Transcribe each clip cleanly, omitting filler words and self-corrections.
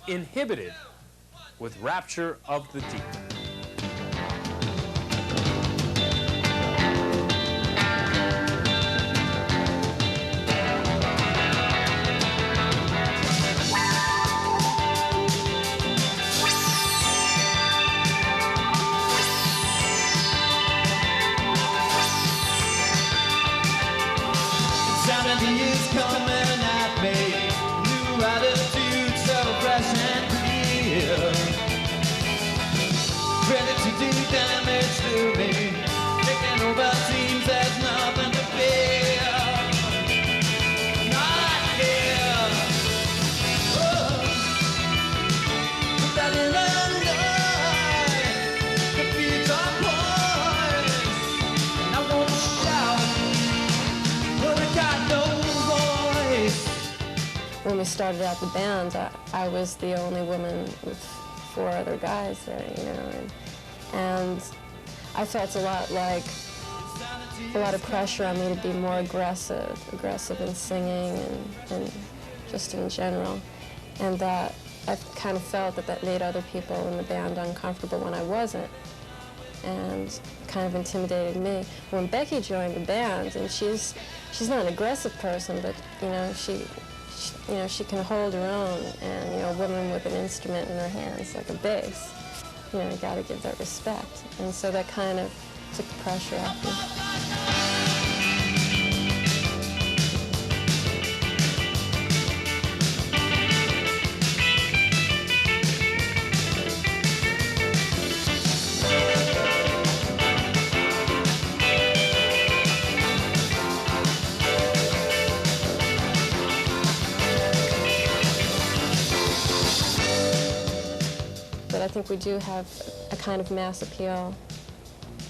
Inhibited with Rapture of the Deep. Is coming at me, new attitude, so fresh and clear, ready to do damage to me, taking over seems there's nothing to fear, not here, put that in the night, the beats are poised, and I wanna shout, but I got no. When we started out the band, I was the only woman with 4 other guys there, you know, and I felt a lot of pressure on me to be more aggressive in singing and just in general, and that I kind of felt that made other people in the band uncomfortable when I wasn't, and kind of intimidated me. When Becky joined the band, and she's not an aggressive person, but you know, she can hold her own, and you know, a woman with an instrument in her hands like a bass, you know, you got to give that respect, and so that kind of took the pressure off me. But I think we do have a kind of mass appeal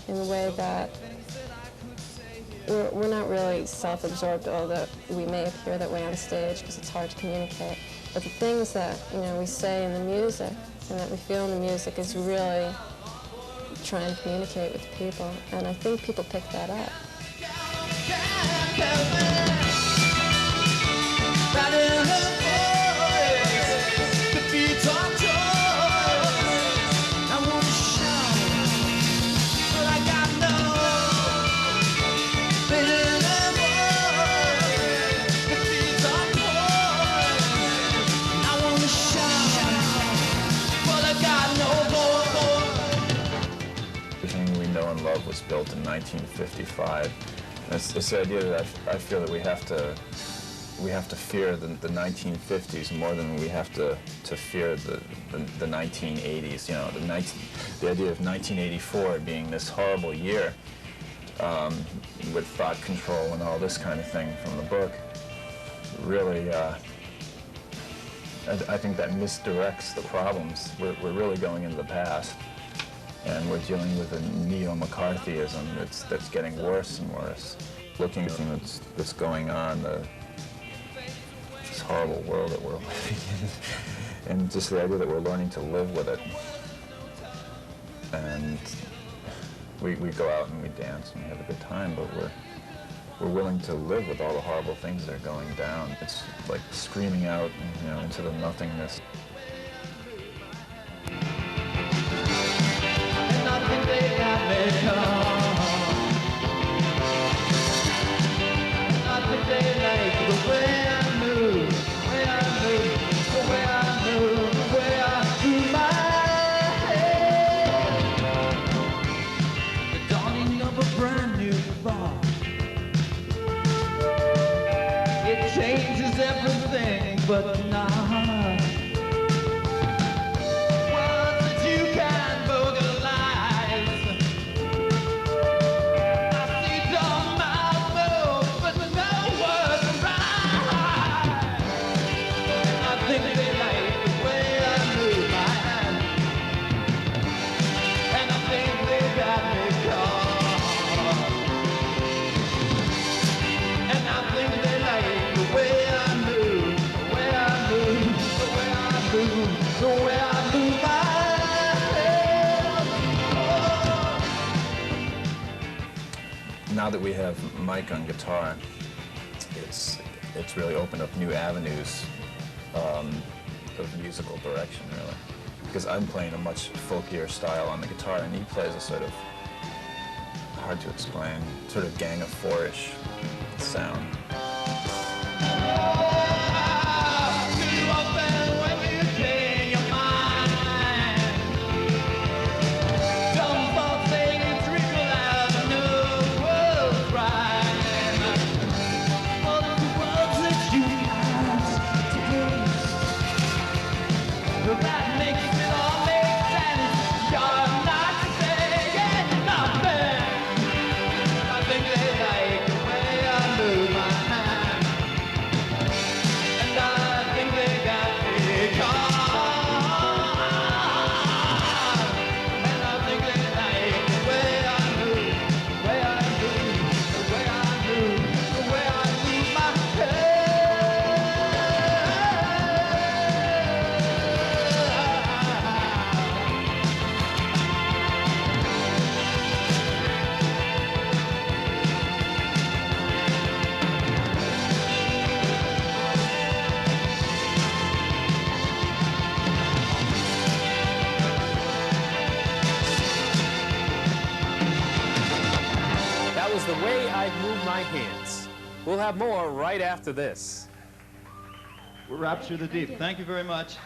in the way that we're not really self-absorbed, although we may appear that way on stage because it's hard to communicate. But the things that, you know, we say in the music and that we feel in the music is really trying to communicate with people, and I think people pick that up. Everything we know and love was built in 1955. It's the idea that I feel that we have to fear the 1950s more than we have to fear the 1980s. You know, the idea of 1984 being this horrible year with thought control and all this kind of thing from the book. Really, I think that misdirects the problems. We're really going into the past, and we're dealing with a neo-McCarthyism that's getting worse and worse. Looking at everything that's going on, this horrible world that we're living in, and just the idea that we're learning to live with it. And we go out and we dance and we have a good time, but we're willing to live with all the horrible things that are going down. It's like screaming out, you know, into the nothingness. Changes everything, but not words that you can vocalize. I see dumb mouth move, but no words rise. And I think they like the way I move my hand, and I think they got me caught, and I think they like the way I move, the way I move, the way I move, the way I move my head. Now that we have Mike on guitar, it's really opened up new avenues of musical direction, really. Because I'm playing a much folkier style on the guitar, and he plays a sort of, hard to explain, sort of Gang of Four-ish sound. That makes it all make sense. You're not saying nothing. I think they like the way I move my hand, and I think they got me caught. And I think they like the way I move, the way I move, the way I move, the way I move my head. That was The Way I'd Move My Hands. We'll have more right after this. Rapture the Deep. Thank you very much.